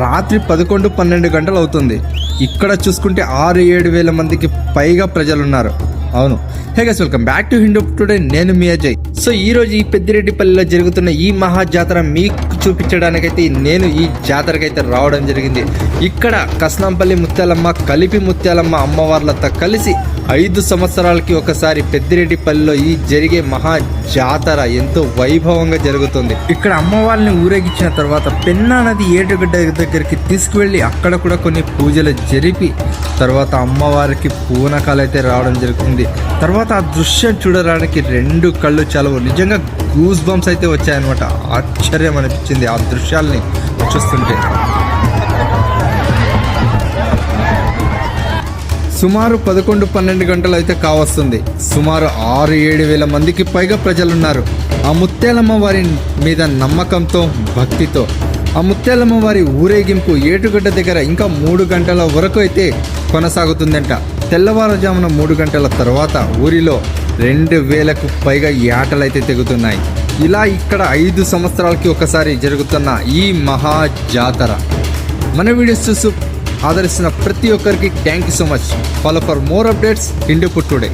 రాత్రి 11-12 గంటలు అవుతుంది. ఇక్కడ చూసుకుంటే 6-7 వేల మందికి పైగా ప్రజలున్నారు. అవును, hey guys, welcome back to Hindu today. నేను మీ అజయ్. సో ఈ రోజు ఈ పెద్దిరెడ్డిపల్లిలో జరుగుతున్న ఈ మహా జాతర మీకు చూపించడానికైతే నేను ఈ జాతరకైతే రావడం జరిగింది. ఇక్కడ కస్నాంపల్లి ముత్యాలమ్మ, కలిపి ముత్యాలమ్మ అమ్మవార్లతో కలిసి 5 సంవత్సరాలకి ఒకసారి పెద్దిరెడ్డిపల్లిలో ఈ జరిగే మహా జాతర ఎంతో వైభవంగా జరుగుతుంది. ఇక్కడ అమ్మవారిని ఊరేగించిన తర్వాత పెన్నా నది ఏటుగడ్డ దగ్గరికి తీసుకువెళ్ళి అక్కడ కూడా కొన్ని పూజలు జరిపి తర్వాత అమ్మవారికి పూనకాలు అయితే రావడం జరుగుతుంది. తర్వాత ఆ దృశ్యం చూడడానికి 2 కళ్ళు చాలవు. నిజంగా గూస్ బంప్స్ అయితే వచ్చాయన్నమాట. ఆశ్చర్యం అనిపించింది ఆ దృశ్యాల్ని చూస్తుంటే. సుమారు 11-12 గంటలు అయితే కావస్తుంది. సుమారు 6-7 వేల మందికి పైగా ప్రజలున్నారు. ఆ ముత్యాలమ్మ వారి మీద నమ్మకంతో, భక్తితో ఆ ముత్యాలమ్మ వారి ఊరేగింపు ఏటుగడ్డ దగ్గర ఇంకా 3 గంటల వరకు అయితే కొనసాగుతుందంట. తెల్లవారుజామున 3 గంటల తర్వాత ఊరిలో 2000కు పైగా యాటలు అయితే తెగుతున్నాయి. ఇలా ఇక్కడ 5 సంవత్సరాలకి ఒకసారి జరుగుతున్న ఈ మహా జాతర. మన వీడియోస్ చూస్తూ ఆదరిస్తున్న ప్రతి ఒక్కరికి thank you so much. Follow for more updates Hindu today.